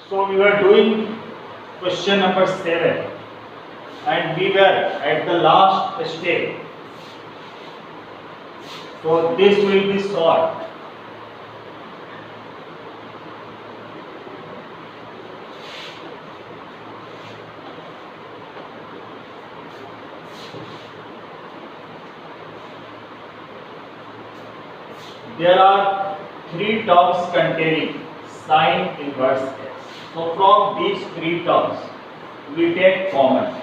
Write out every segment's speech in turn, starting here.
So we were doing question number 7 and we were at the last step. So this will be solved. There are three terms containing sine inverse x. So from these three terms we take common.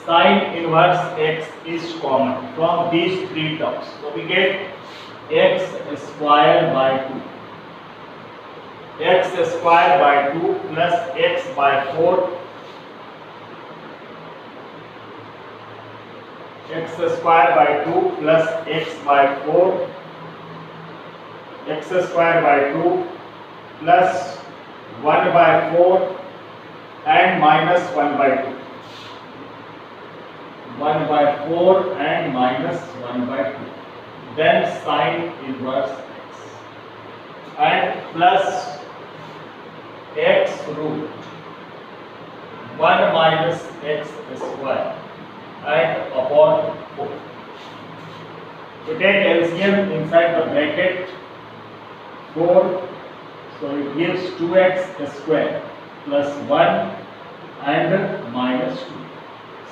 Sine inverse x is common from these three terms. So we get x square by 2. X square by 2 plus x by 4. X square by 2 plus x by 4. X square by 2 plus 1 by 4 and minus 1 by 2. 1 by 4 and minus 1 by 2. Then sine inverse x and plus x root 1 minus x square and upon 4. We take LCM inside the bracket 4, so it gives 2x square plus 1 and minus 2.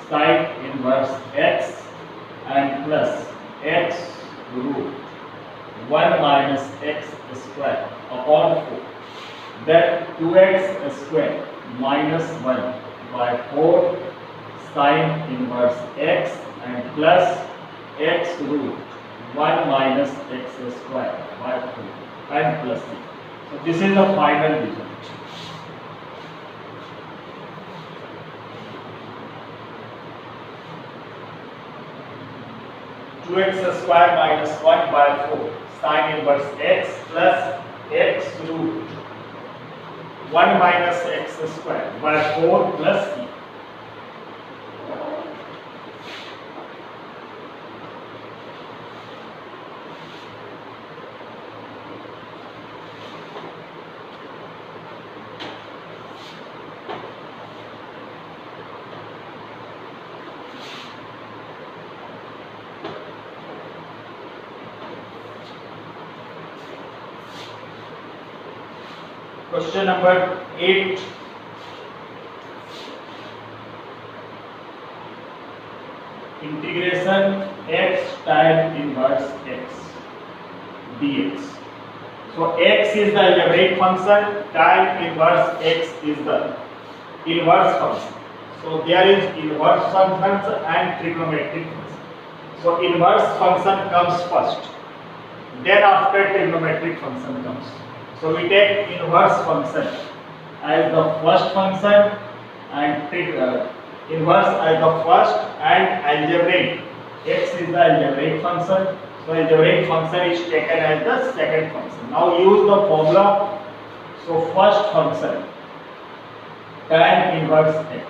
Sine inverse x and plus x root 1 minus x square upon 4. Then 2x square minus 1 by 4 sine inverse x and plus x root 1 minus x square by 4 and plus 3. So this is the final result. Two x square minus 1 by 4 sine inverse x plus x root 1 minus x square by 4 plus 3. Question number 8. Integration x tan inverse x dx. So x is the algebraic function, tan inverse x is the inverse function. So there is inverse functions and trigonometric function. So inverse function comes first, then after trigonometric function comes. So we take inverse function as the first function and inverse as the first and algebraic. X is the algebraic function. So algebraic function is taken as the second function. Now use the formula. So first function tan inverse x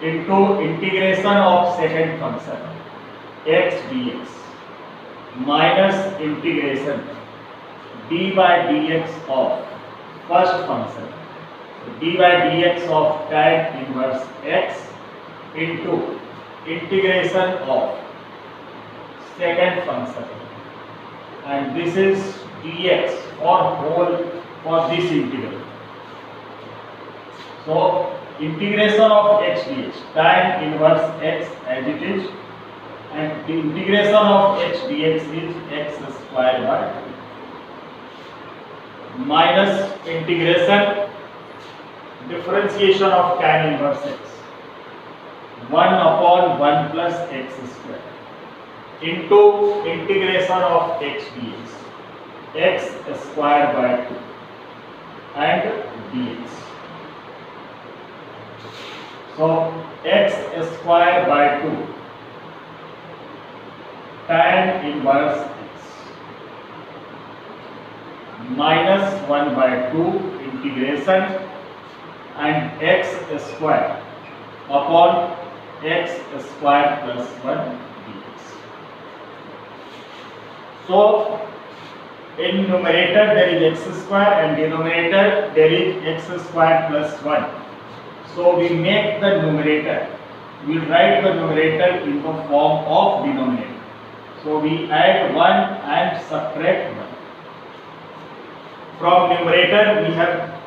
into integration of second function x dx minus integration d by dx of first function, so d by dx of tan inverse x into integration of second function, and this is dx for this integral. So integration of x dx, tan inverse x as it is, and the integration of x dx is x square by 2 minus integration differentiation of tan inverse x 1 upon 1 plus x square into integration of x dx x square by 2 and dx. So x square by 2 tan inverse x minus 1 by 2 integration and x square upon x square plus 1 dx. So In numerator there is x square and denominator there is x square plus 1. So we make the numerator, we write the numerator in the form of denominator. So we add 1 and subtract 1. From numerator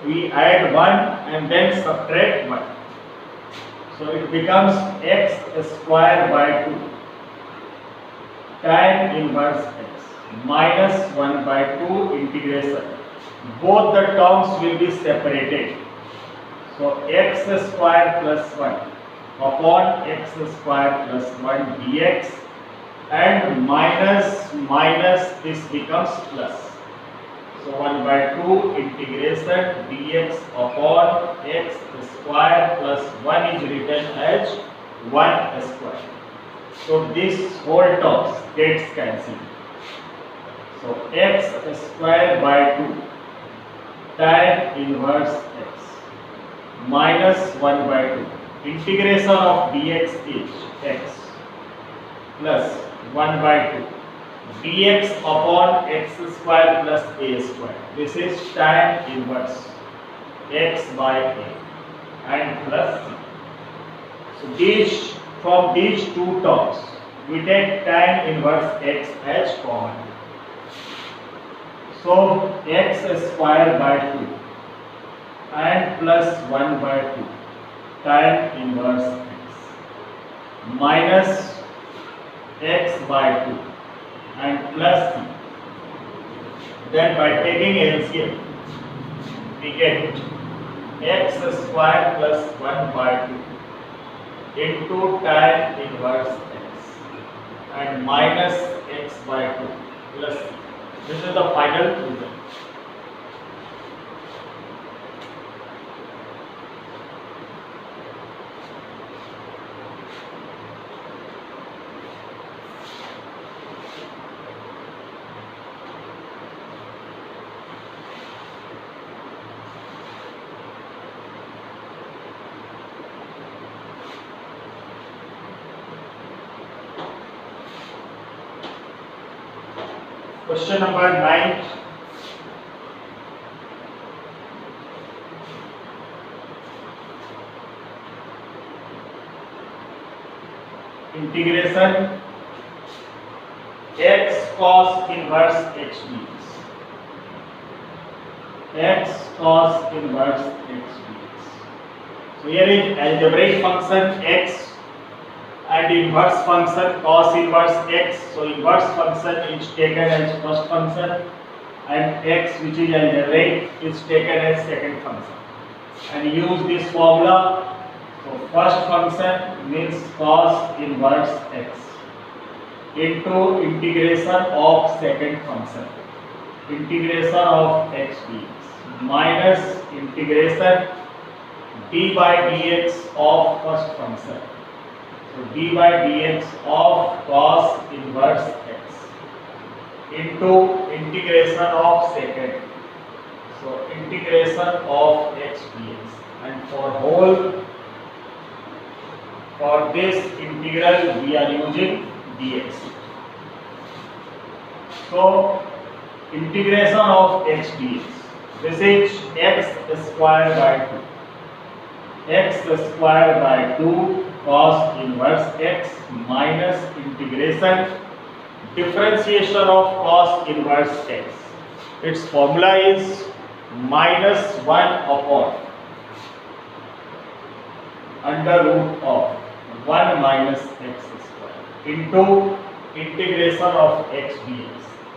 we add 1 and then subtract 1. So it becomes x square by 2 tan inverse x minus 1 by 2 integration. Both the terms will be separated. So x square plus 1 upon x square plus 1 dx, and minus this becomes plus. So 1 by 2 integration dx upon x square plus 1 is written as 1 square. So this whole terms gets cancelled. So x square by 2 tan inverse x minus 1 by 2. Integration of dx is x plus 1 by 2 dx upon x square plus a square. This is tan inverse x by a and plus c. So from these two terms we take tan inverse x as common. So x square by 2 and plus 1 by 2 tan inverse x minus x by 2 and plus c. Then by taking LCM we get x square plus 1 by 2 into tan inverse x and minus x by 2 plus c. This is the final result. Question number 9. Integration x cos inverse x dx. X cos inverse x dx. So here is algebraic function x and inverse function cos inverse x. So inverse function is taken as first function and x, which is algebraic, is taken as second function. And use this formula. So first function means cos inverse x into integration of second function, integration of x dx minus integration d by dx of first function. So d by dx of cos inverse x into integration of second. So integration of x dx, and for this integral we are using dx. So integration of x dx. This is x square by 2. X square by 2 cos inverse x minus integration differentiation of cos inverse x. Its formula is minus 1 upon under root of 1 minus x square into integration of x dx,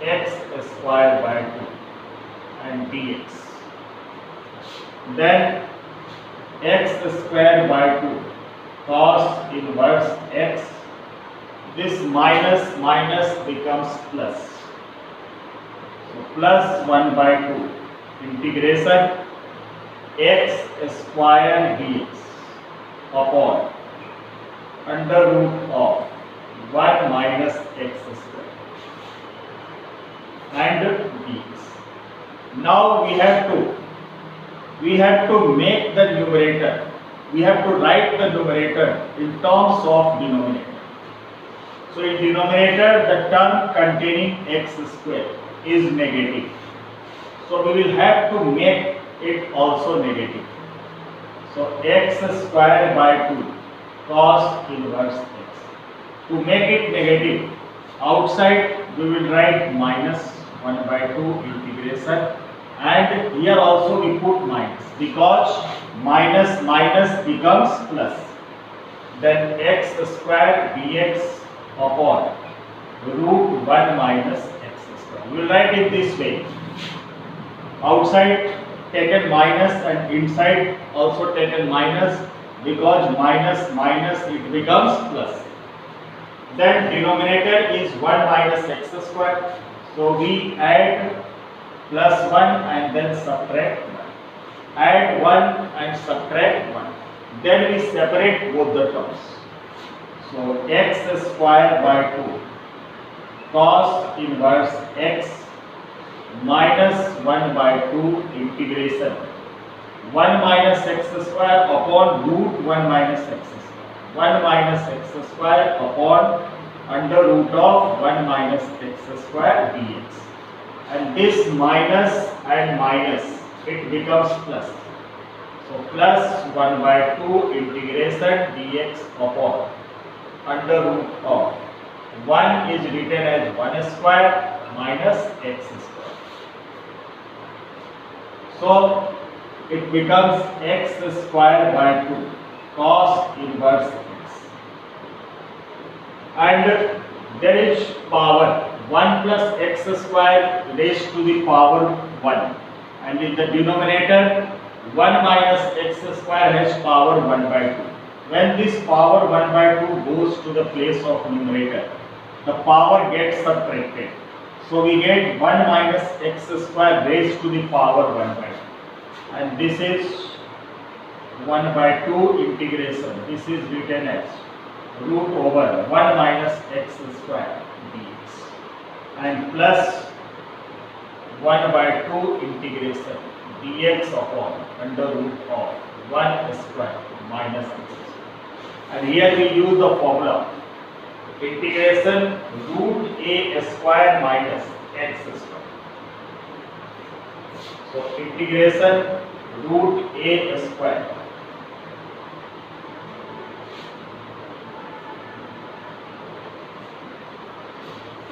x square by 2 and dx. Then x square by 2 cos inverse x, this minus becomes plus. So plus 1 by 2 integration x square dx upon under root of 1 minus x square and dx. Now we have to make the numerator, we have to write the numerator in terms of denominator. So in denominator the term containing x square, is negative. So we will have to make it also negative. So x square by 2 cos inverse x. To make it negative, outside we will write minus 1 by 2 integration, and here also we put minus because minus minus becomes plus. Then x square dx upon root 1 minus x square. We will write it this way. Outside taken minus and inside also taken minus, because minus minus it becomes plus. Then denominator is 1 minus x square. So we add plus 1 and then subtract 1. Add 1 and subtract 1. Then we separate both the terms. So x square by 2 cos inverse x minus 1 by 2 integration 1 minus x square upon root 1 minus x square. 1 minus x square upon under root of 1 minus x square dx. And this minus and minus, it becomes plus. So plus 1 by 2 integration dx upon under root of 1 is written as 1 square minus x square. So it becomes x square by 2 cos inverse x. And there is power 1 plus x square raised to the power 1. And in the denominator 1 minus x square has power 1 by 2. When this power 1 by 2 goes to the place of numerator, the power gets subtracted. So we get 1 minus x square raised to the power 1 by 2. And this is 1 by 2 integration. This is written as root over 1 minus x square dx. And plus 1 by 2 integration dx upon under root of 1 square minus x square. And here we use the formula integration root a square minus x square. So integration root a square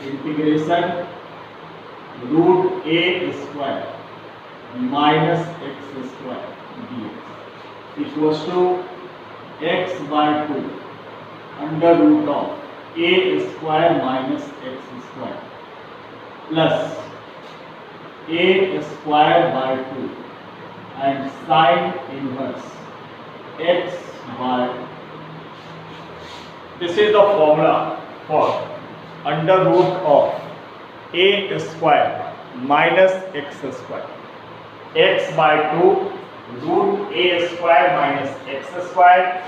integration root a square minus x square dx equals to x by 2 under root of a square minus x square plus a square by 2 and sine inverse x by. This is the formula for under root of a square minus x square. X by 2 root a square minus x square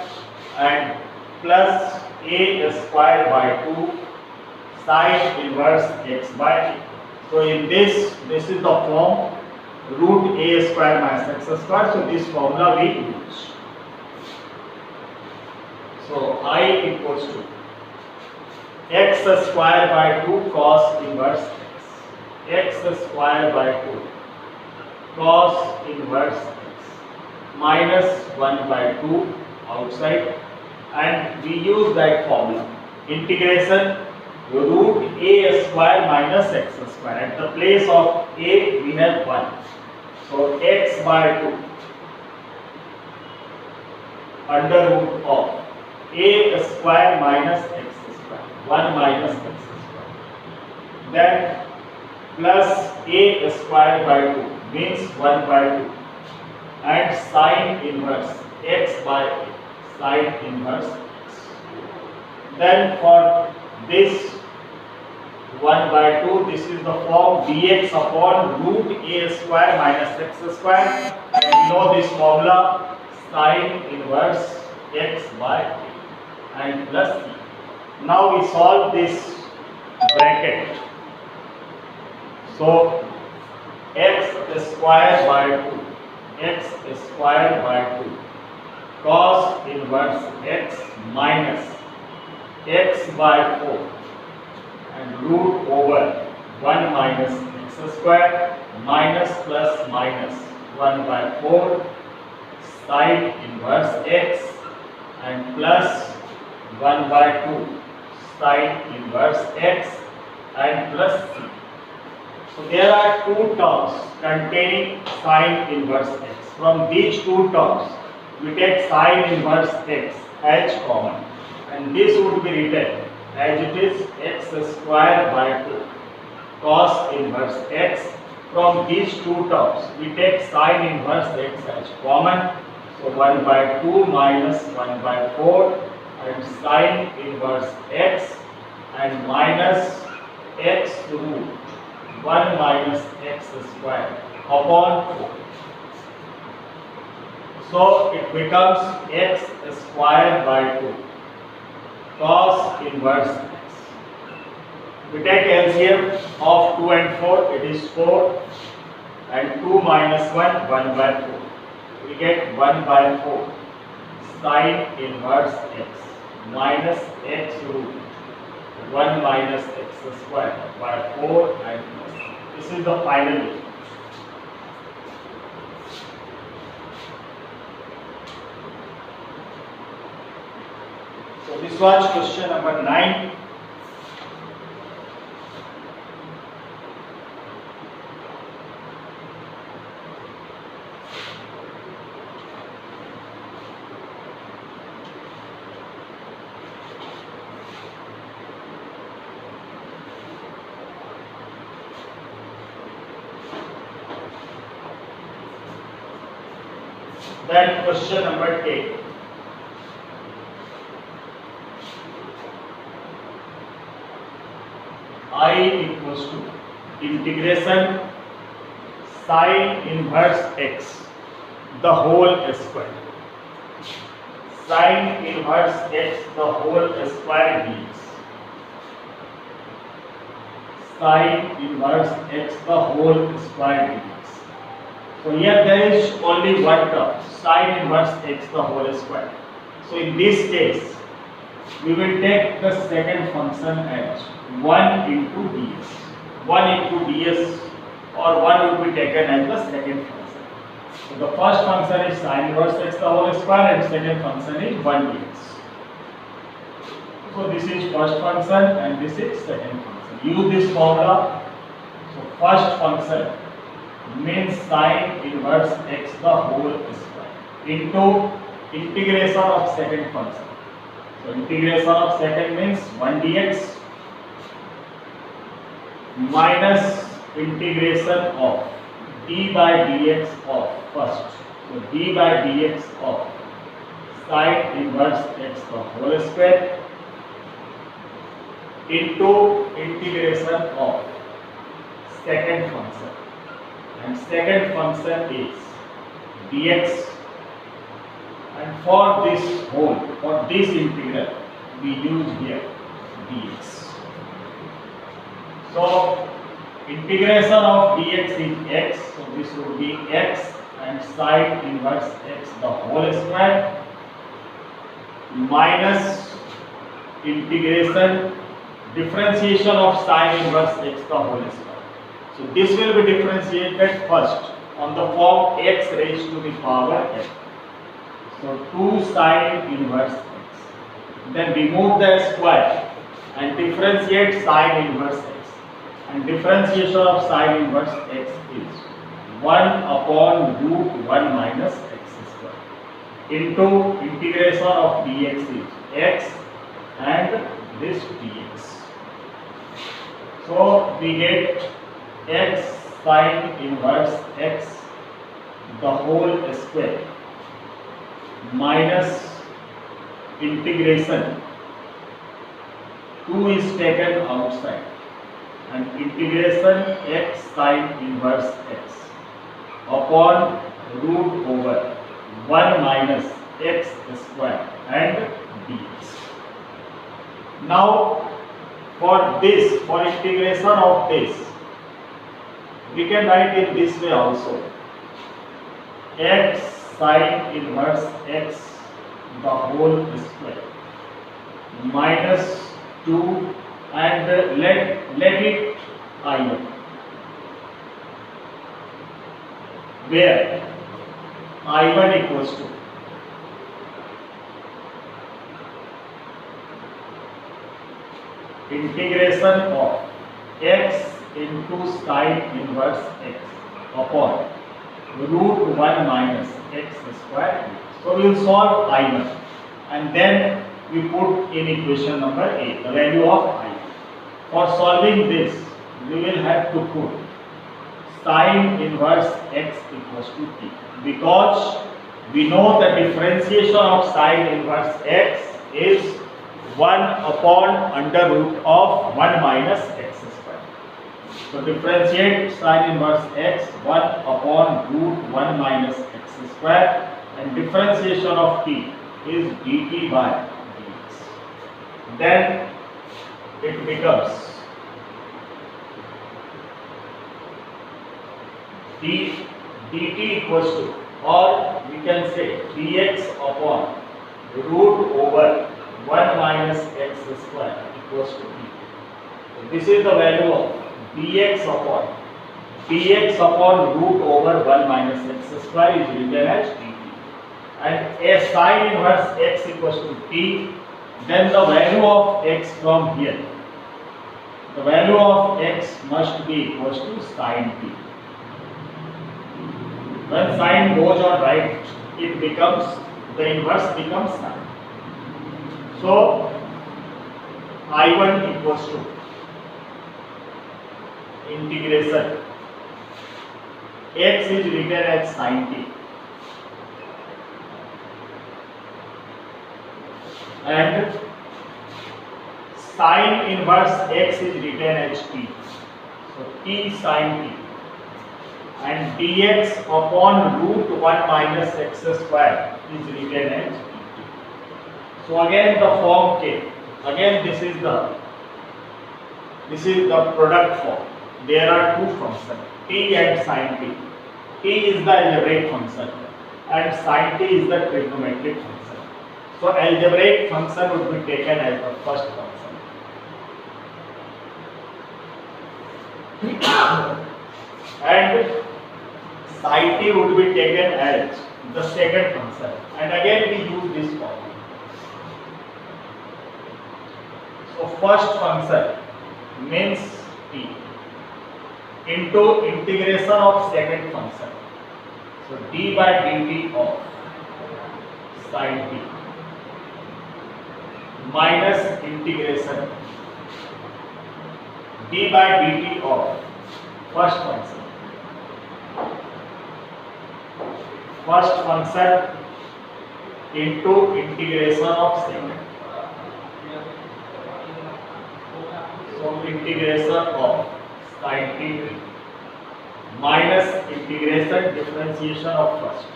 and plus a square by 2 sine inverse x by a. So in this is the form root a square minus x square. So this formula we use. So I equals to x square by 2 cos inverse x. X square by 2 cos inverse x minus 1 by 2 outside, and we use that formula integration root a square minus x square. At the place of a we have 1. So x by 2 under root of a square minus x square, 1 minus x square. Then plus a square by 2 means 1 by 2 and sine inverse x by a, sine inverse x. Then for this 1 by 2, this is the form dx upon root a square minus x square, and we know this formula sine inverse x by a and plus c. Now we solve this bracket. So x square by 2, x square by 2 cos inverse x minus x by 4 and root over 1 minus x square minus plus minus 1 by 4 sine inverse x and plus 1 by 2 sine inverse x and plus c. So there are two terms containing sine inverse x. From these two terms, we take sine inverse x as common, and this would be written as it is x square by 2 cos inverse x. From these two terms, we take sine inverse x as common. So 1 by 2 minus 1 by 4 and sine inverse x and minus x root 1 minus x square upon 4. So it becomes x square by 2 cos inverse x. We take LCM of 2 and 4, it is 4, and 2 minus 1, 1 by 4. We get 1 by 4 sine inverse x minus x root 1 minus x square by 4 and plus. This is the final result. So this was question number 9. Then question number 10. I equals to integration sine inverse x the whole square. Sine inverse x the whole square dx. Sine inverse x the whole square dx. So here there is only one term, sine inverse x the whole square. So in this case, we will take the second function as 1 into ds. 1 into ds or 1 will be taken as the second function. So the first function is sine inverse x the whole square and second function is 1 dx. So this is first function and this is second function. Use this formula. So first function means sine inverse x the whole square into integration of second function. So integration of second means 1 dx minus integration of d by dx of first. So d by dx of sine inverse x the whole square into integration of second function. And second function is dx, and for this whole, for this integral, we use here dx. So integration of dx is x, so this would be x and sine inverse x the whole square minus integration differentiation of sine inverse x the whole square. So this will be differentiated first on the form x raised to the power n. So 2 sine inverse x. Then remove the square and differentiate sine inverse x. And differentiation of sine inverse x is 1 upon root 1 minus x square into integration of dx is x and this dx. So we get x sine inverse x the whole square minus integration 2 is taken outside and integration x sine inverse x upon root over 1 minus x square and dx. Now for this, for integration of this, we can write in this way also. X sine inverse x the whole square minus 2 and let it iron. where I1 equals to integration of x into sine inverse x upon root 1 minus x square. So we will solve I1 and then we put in equation number A the value of I. For solving this, we will have to put sine inverse x equals to t, because we know the differentiation of sine inverse x is 1 upon under root of 1 minus x square. So differentiate sine inverse x 1 upon root 1 minus x square, and differentiation of t is dt by dx. Then it becomes dt equals to, or we can say dx upon root over 1 minus x square equals to t. So this is the value of dx upon root over 1 minus x square is written as dt. And a sine inverse x equals to t, then the value of x from here, the value of x must be equals to sine t. When sine goes on right, it becomes, the inverse becomes sine. So I1 equals to integration x is written as sine t and sine inverse x is written as t. So t sine t and dx upon root 1 minus x square is written as dt. So again the form came. Again this is the product form. There are two functions, t and sine t. T is the algebraic function and sine t is the trigonometric function. So algebraic function would be taken as the first function. And sine t would be taken as the second function, and again we use this formula. So first function means t into integration of second function. So d by dt of sine t minus integration d by dt of first function. First function into integration of second. So integration of sine t minus integration differentiation of first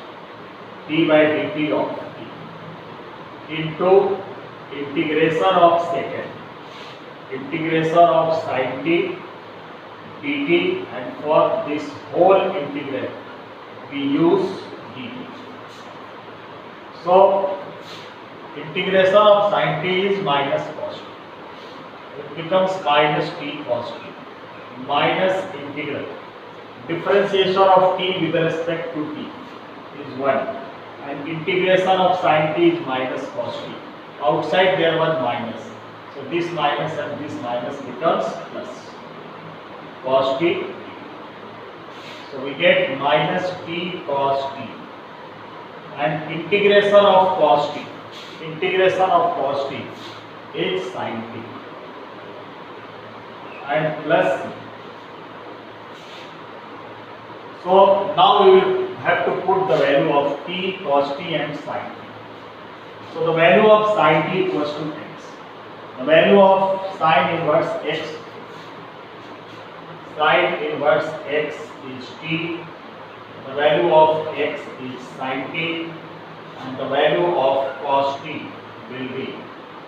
d by dt of t into integration of second, integration of sine t dt, and for this whole integral we use dt. So integration of sine t is minus cos t. It becomes minus t cos t minus integral differentiation of t with respect to t is 1 and integration of sine t is minus cos t. Outside there was minus, so this minus and this minus becomes plus cos t. So we get minus t cos t and integration of cos t. Integration of cos t is sine t and plus c. So now we will have to put the value of t, cos t and sine t. So the value of sine t equals to x. The value of sine inverse x, sine inverse x is t. The value of x is sine t, and the value of cos t will be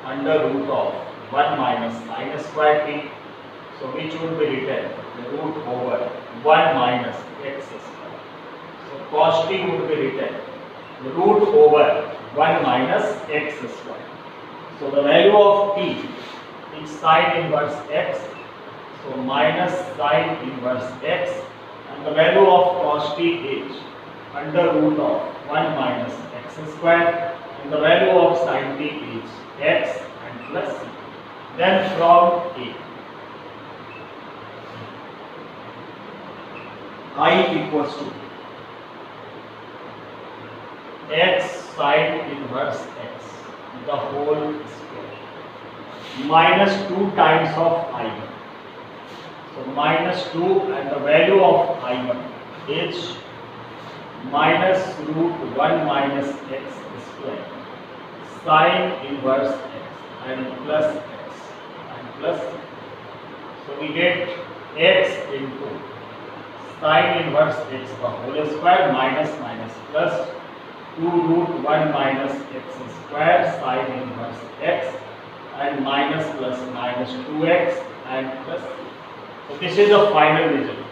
under root of 1 minus sine square t. So which would be written the root over 1 minus x square. So cos t would be written the root over 1 minus x square. So the value of t is sine inverse x. So minus sine inverse x, and the value of cos t is under root of 1 minus x square, and the value of sin t is x and plus c. Then from A, I equals to x sin inverse x the whole square minus 2 times of I1. So minus 2, and the value of I1 is minus root 1 minus x square sin inverse x and plus x and plus. So we get x into sin inverse x the whole square minus minus plus 2 root 1 minus x square sin inverse x and minus plus minus 2x and plus. So this is the final result.